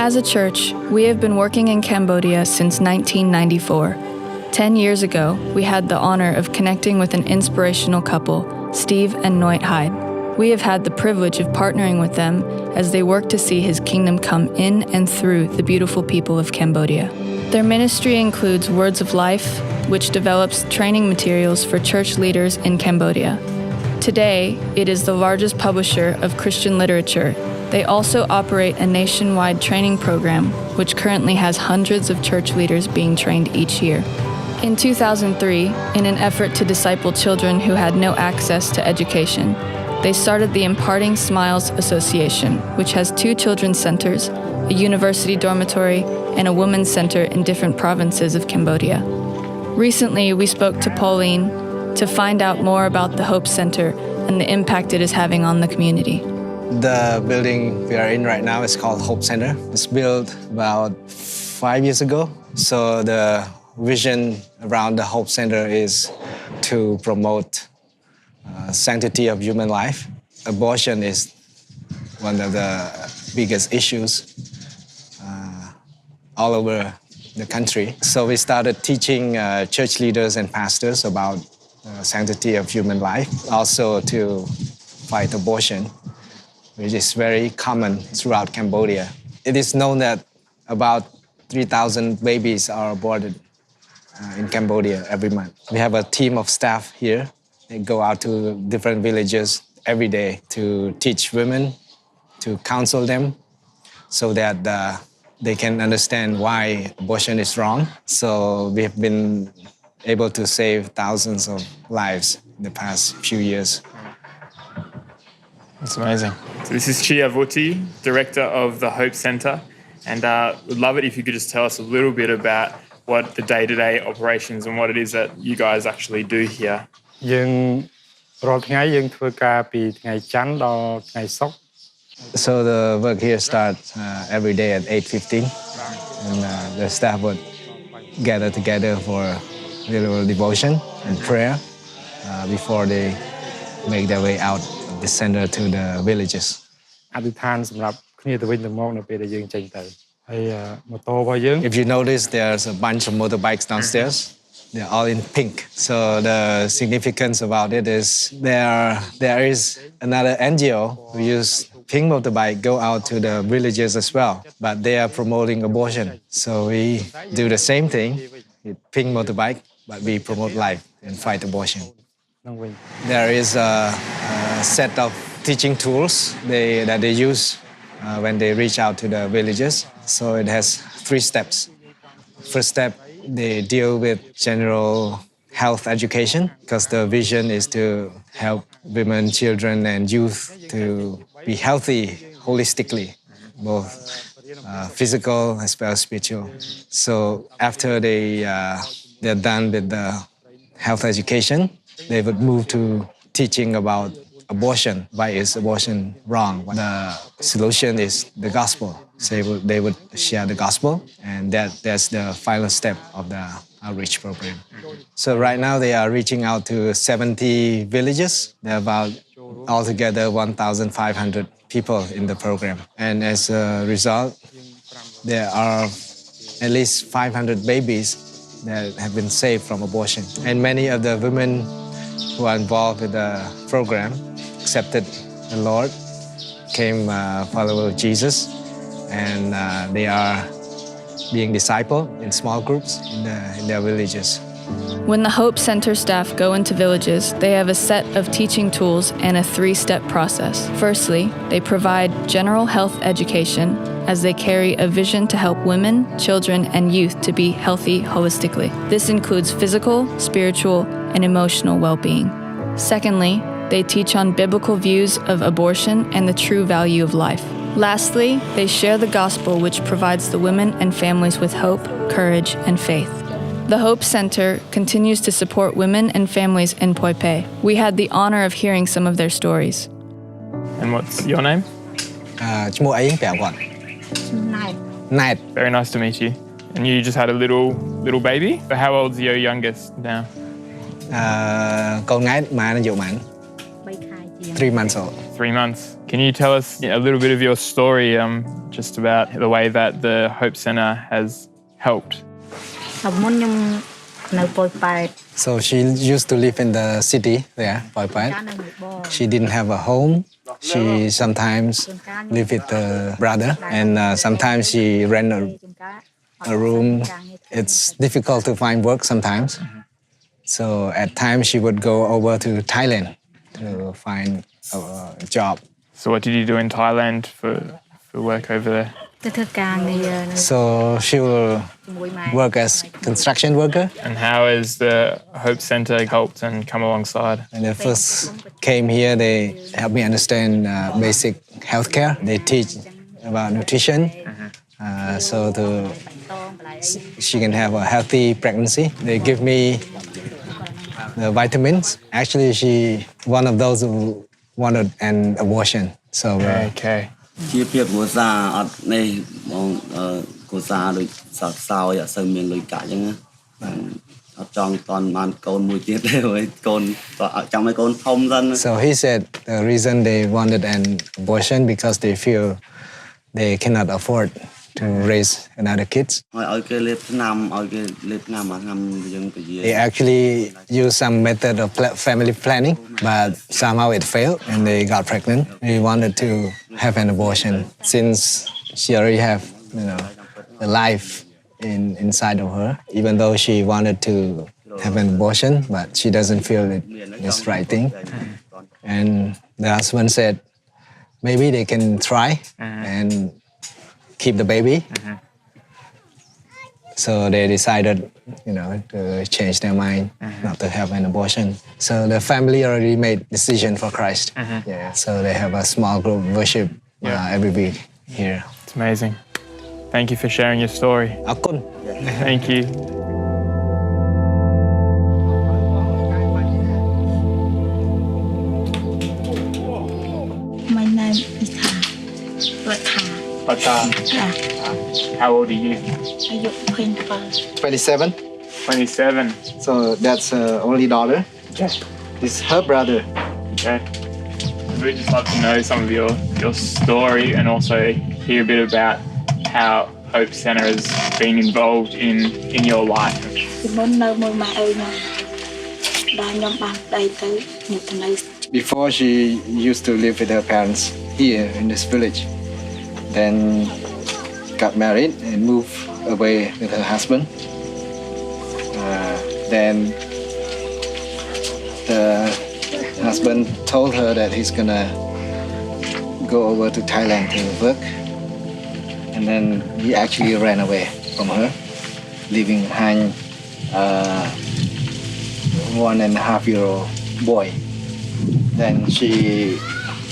As a church, we have been working in Cambodia since 1994. 10 years ago, we had the honor of connecting with an inspirational couple, Steve and Noit Hyde. We have had the privilege of partnering with them as they work to see His kingdom come in and through the beautiful people of Cambodia. Their ministry includes Words of Life, which develops training materials for church leaders in Cambodia. Today, it is the largest publisher of Christian literature. They also operate a nationwide training program, which currently has hundreds of church leaders being trained each year. In 2003, in an effort to disciple children who had no access to education, they started the Imparting Smiles Association, which has 2 children's centers, a university dormitory, and a women's center in different provinces of Cambodia. Recently, we spoke to Pauline to find out more about the Hope Center and the impact it is having on the community. The building we are in right now is called Hope Center. It's built about 5 years ago. So the vision around the Hope Center is to promote sanctity of human life. Abortion is one of the biggest issues all over the country. So we started teaching church leaders and pastors about sanctity of human life, also to fight abortion, which is very common throughout Cambodia. It is known that about 3,000 babies are aborted in Cambodia every month. We have a team of staff here. They go out to different villages every day to teach women, to counsel them so that they can understand why abortion is wrong. So we have been able to save thousands of lives in the past few years. That's amazing. So this is Chia Vuti, Director of the Hope Center, and would love it if you could just tell us a little bit about what the day-to-day operations and what it is that you guys actually do here. យើងរាល់ថ្ងៃយើងធ្វើការពីថ្ងៃច័ន្ទដល់ថ្ងៃសុក្រ So the work here starts every day at 8:15, and the staff would gather together for a little devotion and prayer before they make their way out of the center to the villages. អធិដ្ឋានសម្រាប់គ្នាទៅវិញទៅមកនៅពេលដែលយើងចេញទៅហើយម៉ូតូរបស់យើង If you notice, there's a bunch of motorbikes downstairs. They're all in pink. So the significance about it is there is another NGO who use pink motorbike go out to the villages as well, but they are promoting abortion. So we do the same thing with pink motorbike, but we promote life and fight abortion. There is a set of teaching tools that they use when they reach out to the villages. So it has 3 steps. First step, they deal with general health education because the vision is to help women, children, and youth to be healthy holistically, both physical as well as spiritual. So after they're done with the health education, they would move to teaching about abortion. Why is abortion wrong? The solution is the gospel. So they would share the gospel, and that's the final step of the outreach program. So right now they are reaching out to 70 villages. There are about altogether 1,500 people in the program. And as a result, there are at least 500 babies that have been saved from abortion. And many of the women who are involved with the program accepted the Lord, became followers of Jesus, and they are being discipled in small groups in their villages. When the Hope Center staff go into villages, they have a set of teaching tools and a 3-step process. Firstly, they provide general health education as they carry a vision to help women, children, and youth to be healthy holistically. This includes physical, spiritual, and emotional well-being. Secondly, they teach on biblical views of abortion and the true value of life. Lastly, they share the gospel, which provides the women and families with hope, courage, and faith. The Hope Center continues to support women and families in Poipe. We had the honor of hearing some of their stories. And what's your name? ឈ្មោះអីប្រាប់គាត់ Night. Very nice to meet you. And you just had a little baby? But how old's your youngest now? កូន Night ម៉ានអាយុម៉ាន 3 months old. 3 months. Can you tell us a little bit of your story, just about the way that the Hope Centre has helped? So she used to live in the city there, Poi Pat. She didn't have a home. She sometimes lived with her brother, and sometimes she rent a room. It's difficult to find work sometimes. So at times she would go over to Thailand to find a job. So what did you do in Thailand for work over there? So she will work as construction worker. And how has the Hope Centre helped and come alongside? When I first came here, they helped me understand basic healthcare. They teach about nutrition, so she can have a healthy pregnancy. They give me the vitamins. Actually, she one of those who wanted an abortion. So Okay. ជាភាពគ្រួសារអត់នេះបងគ្រួសារដូចសោកសោយអត់សូវមានលុយកាក់អញ្ចឹងណាអត់ចង់តន់បានកូនមួយទៀតទេហើយកូនចង់ឲ្យកូនធំសិន So he said the reason they wanted an abortion because they feel they cannot afford to raise another kids. ឲ្យគេលេបថ្នាំឲ្យគេលេបថ្នាំមកឆ្នាំយើងពជា They actually used some method of family planning, but somehow it failed and they got pregnant. They wanted to have an abortion since she already have, a life inside of her, even though she wanted to have an abortion, but she doesn't feel it is the right thing. And the husband said, maybe they can try and keep the baby. So they decided, to change their mind, not to have an abortion. So the family already made decision for Christ. Yeah. So they have a small group worship every week here. It's amazing. Thank you for sharing your story. Akun. Thank you. My name is How old are you? อายุ27 27. 27. So that's her only daughter. Yes. This is her brother. Okay. We'd just love to know some of your story and also hear a bit about how Hope Centre has been involved in your life. ពីមុននៅមួយម៉ែអើយខ្ញុំដល់ខ្ញុំបានប្តីទៅខ្ញុំទៅនៅ Before she used to live with her parents here in this village. Then got married and moved away with her husband. Then the husband told her that he's gonna go over to Thailand to work. And then he actually ran away from her, leaving behind a 1.5-year-old boy. Then she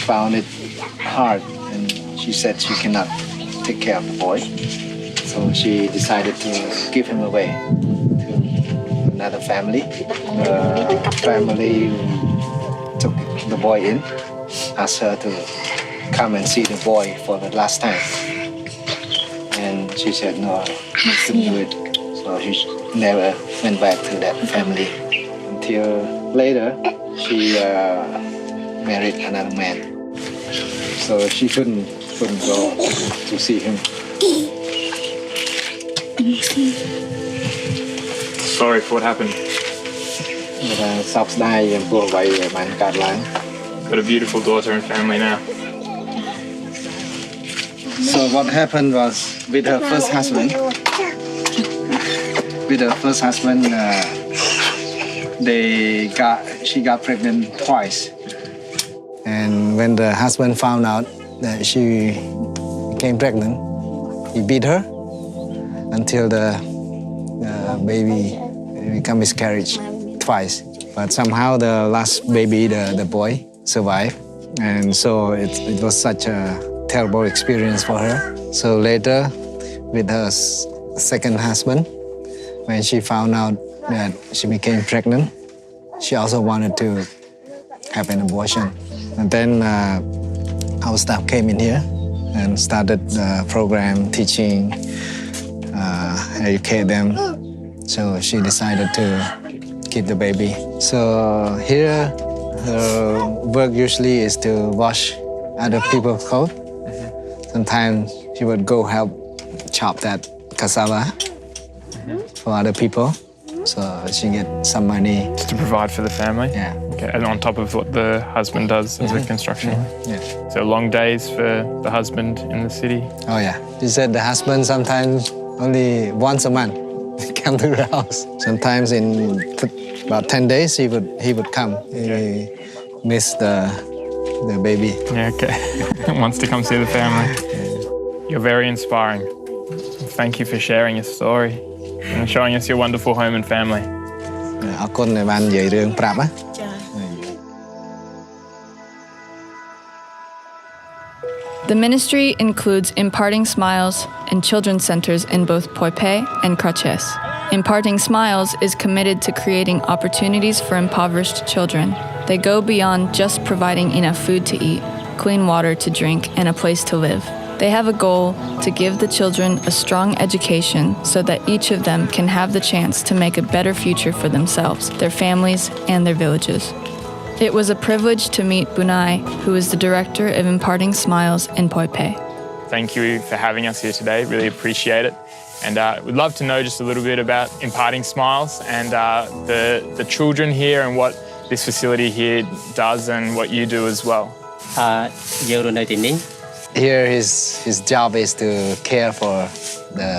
found it hard and she said she cannot take care of the boy. So she decided to give him away to another family. The family took the boy in, asked her to come and see the boy for the last time. And she said no, she couldn't do it. So she never went back to that family until later she married another man. So she couldn't go to see him. Sorry for what happened. Got a beautiful daughter and family now. So what happened was with her first husband. She got pregnant twice. And when the husband found out that she became pregnant, he beat her until the baby became miscarriage twice. But somehow the last baby, the boy, survived. And so it was such a terrible experience for her. So later, with her second husband, when she found out that she became pregnant, she also wanted to have an abortion. And then our staff came in here and started the program teaching, educate them. So she decided to keep the baby. So here her work usually is to wash other people's clothes. Sometimes she would go help chop that cassava for other people, so she get some money. Just to provide for the family? Yeah. Okay, and on top of what the husband does as a construction. Yeah. So long days for the husband in the city? Oh yeah. She said the husband sometimes only once a month come to the house. Sometimes in about 10 days he would come. He missed the baby. Yeah, okay. Wants to come see the family. You're very inspiring. Thank you for sharing your story and showing us your wonderful home and family. អរគុណដែលបាននិយាយរឿងប្រាប់ណា ចា The ministry includes Imparting Smiles and children's centers in both Poipe and Craches. Imparting Smiles is committed to creating opportunities for impoverished children. They go beyond just providing enough food to eat, clean water to drink, and a place to live. They have a goal to give the children a strong education so that each of them can have the chance to make a better future for themselves, their families, and their villages. It was a privilege to meet Bunai, who is the director of Imparting Smiles in Poipe. Thank you for having us here today. Really appreciate it. And we'd love to know just a little bit about Imparting Smiles and the children here and what this facility here does and what you do as well. Here his job is to care for the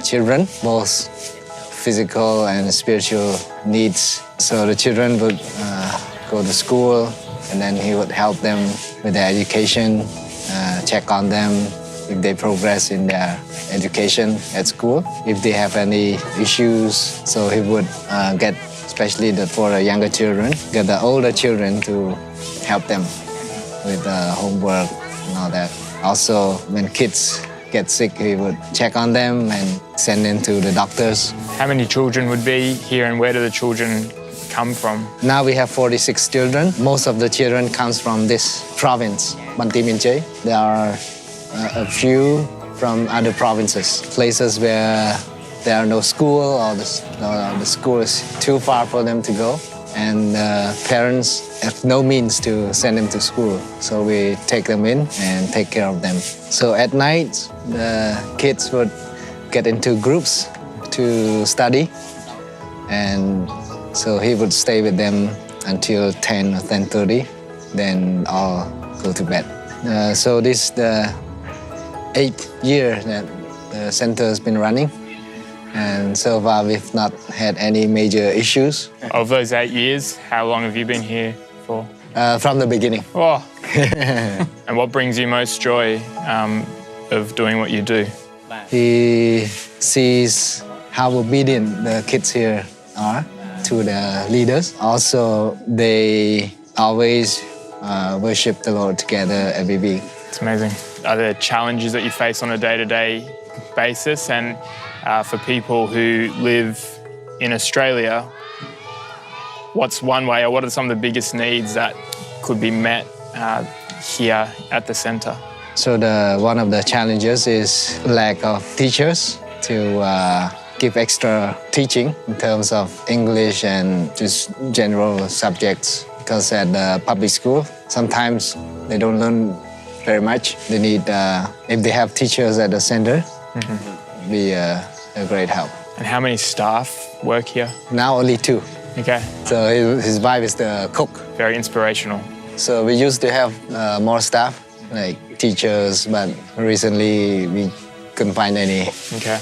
children, both physical and spiritual needs. So the children would go to school and then he would help them with their education, check on them if they progress in their education at school. If they have any issues, so he would get, especially for the younger children, get the older children to help them with the homework and all that. Also, when kids get sick, he would check on them and send them to the doctors. How many children would be here and where do the children come from? Now we have 46 children. Most of the children comes from this province, Banti Minche. There are a few from other provinces, places where there are no school or the school is too far for them to go. And parents have no means to send them to school. So we take them in and take care of them. So at night, the kids would get into groups to study. And so he would stay with them until 10 or 10:30. Then all go to bed. So this is the 8th year that the center has been running. And so far, we've not had any major issues. Of those 8 years, how long have you been here for? From the beginning. Oh. And what brings you most joy of doing what you do? He sees how obedient the kids here are to the leaders. Also, they always worship the Lord together every week. It's amazing. Are there challenges that you face on a day-to-day basis? And for people who live in Australia, what's one way or what are some of the biggest needs that could be met here at the centre? So one of the challenges is lack of teachers to give extra teaching in terms of English and just general subjects. Because at the public school, sometimes they don't learn very much. They need, if they have teachers at the center, be a great help. And how many staff work here? Now only 2. Okay. So his wife is the cook. Very inspirational. So we used to have more staff, like teachers, but recently we couldn't find any. Okay.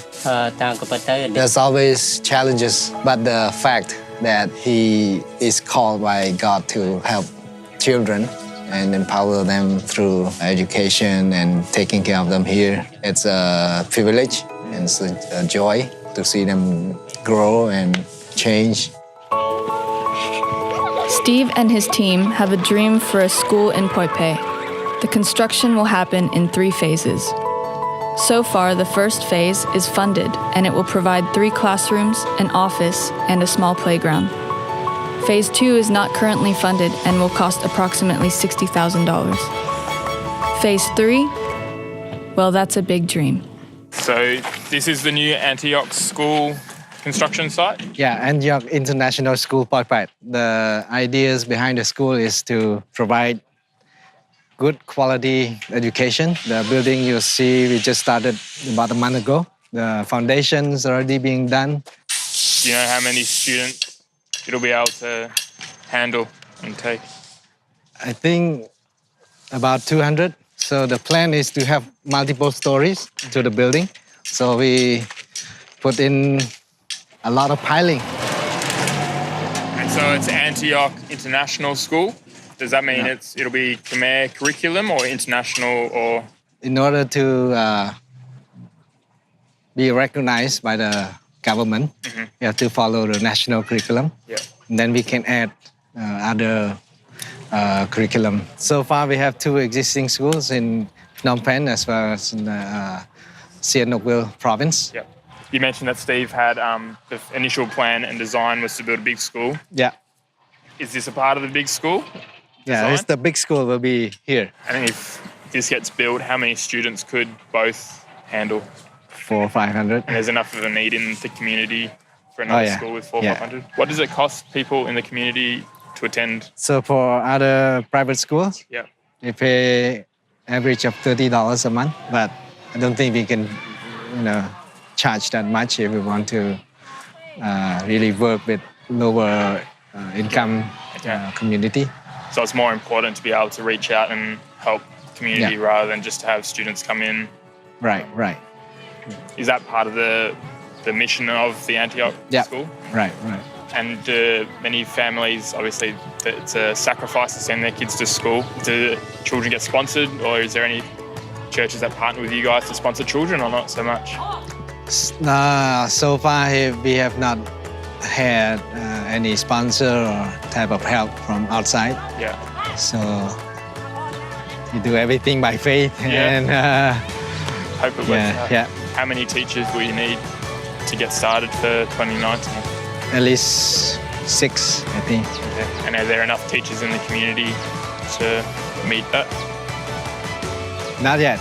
There's always challenges, but the fact that he is called by God to help children and empower them through education and taking care of them here, it's a privilege and it's a joy to see them grow and change. Steve and his team have a dream for a school in Poipe. The construction will happen in 3 phases. So far, the first phase is funded and it will provide 3 classrooms, an office, and a small playground. Phase 2 is not currently funded and will cost approximately $60,000. Phase 3? Well, that's a big dream. So this is the new Antioch School construction site? Yeah, Antioch International School Poipet. The ideas behind the school is to provide good quality education. The building you see, we just started about a month ago. The foundation's already being done. Do you know how many students it'll be able to handle and take? I think about 200. So the plan is to have multiple stories to the building. So we put in a lot of piling. And so it's Antioch International School. Does that mean it'll be Khmer curriculum or international or? In order to be recognized by the government, you have to follow the national curriculum. Yeah. And then we can add other curriculum. So far, we have 2 existing schools in Phnom Penh as well as in Sihanoukville province. Yeah. You mentioned that Steve had the initial plan and design was to build a big school. Yeah. Is this a part of the big school? Yeah, Design? the big school will be here. And if this gets built, how many students could both handle? 400 or 500. And there's enough of a need in the community for another school with 400 or 500? What does it cost people in the community to attend? So for other private schools, Yeah. they pay average of $30 a month, but I don't think we can, charge that much if we want to really work with lower income community. So it's more important to be able to reach out and help the community rather than just to have students come in. Right. Is that part of the mission of the Antioch school? Right. And many families, obviously, it's a sacrifice to send their kids to school. Do children get sponsored, or is there any churches that partner with you guys to sponsor children, or not so much? So far, we have not had any sponsor or type of help from outside. Yeah. So we do everything by faith and hope it works out. Yeah. How many teachers will you need to get started for 2019? At least 6, I think. Okay. And are there enough teachers in the community to meet that? Not yet.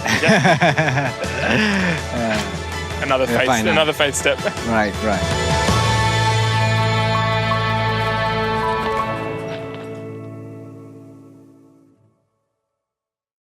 Another faith step. Right.